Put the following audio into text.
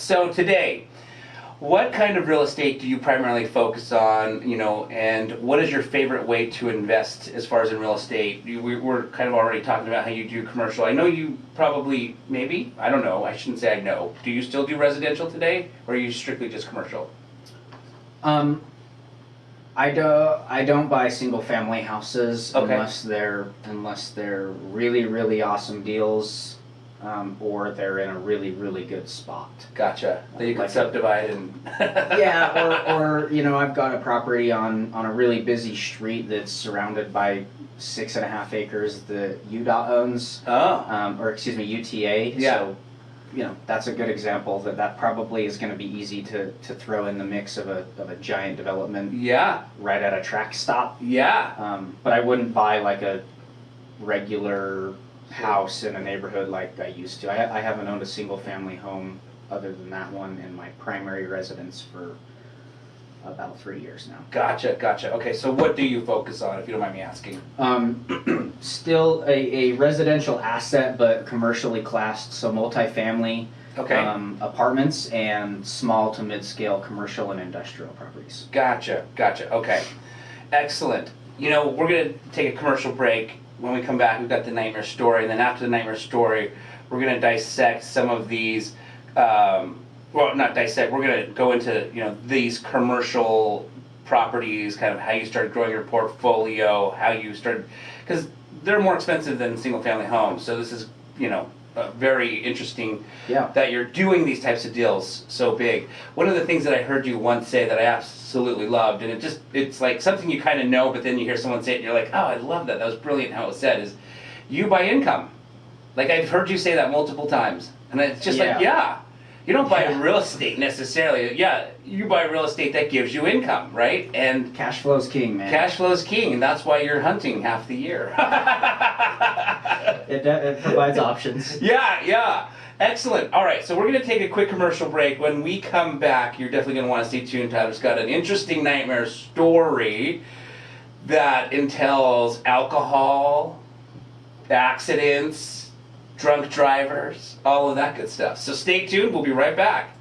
So today, what kind of real estate do you primarily focus on, and what is your favorite way to invest as far as in real estate? We're kind of already talking about how you do commercial. I know you probably, maybe, I don't know, I shouldn't say I know. Do you still do residential today, or are you strictly just commercial? I don't buy single family houses Okay. unless they're really, really awesome deals, or they're in a really, really good spot. Gotcha. That you can Like subdivide and... Yeah, or I've got a property on a really busy street that's surrounded by 6.5 acres that UDOT owns. Oh. Or excuse me, UTA. Yeah. So, that's a good example that probably is going to be easy to throw in the mix of a giant development. Yeah. Right at a track stop. Yeah. But I wouldn't buy like a regular house in a neighborhood like I used to. I haven't owned a single family home other than that one in my primary residence for about 3 years now. Gotcha. Okay, so what do you focus on, if you don't mind me asking? Still a residential asset, but commercially classed, so multifamily. Okay. Apartments and small to mid-scale commercial and industrial properties. Gotcha. Okay. Excellent. We're going to take a commercial break. When we come back, we've got the nightmare story, and then after the nightmare story, we're going to dissect some of these, well, not dissect, we're going to go into, these commercial properties, kind of how you started growing your portfolio, how you started, because they're more expensive than single-family homes, so this is, very interesting that you're doing these types of deals so big. One of the things that I heard you once say that I absolutely loved, and it's like something you kind of know, but then you hear someone say it and you're like, oh, I love that. That was brilliant how it was said, is you buy income. Like, I've heard you say that multiple times. And it's just like, you don't buy real estate necessarily. Yeah, you buy real estate that gives you income, right? And cash flow's king, man. Cash flow's king, and that's why you're hunting half the year. It provides options. Yeah. Excellent. All right, so we're going to take a quick commercial break. When we come back, you're definitely going to want to stay tuned. Tyler's got an interesting nightmare story that entails alcohol, accidents, drunk drivers, all of that good stuff. So stay tuned. We'll be right back.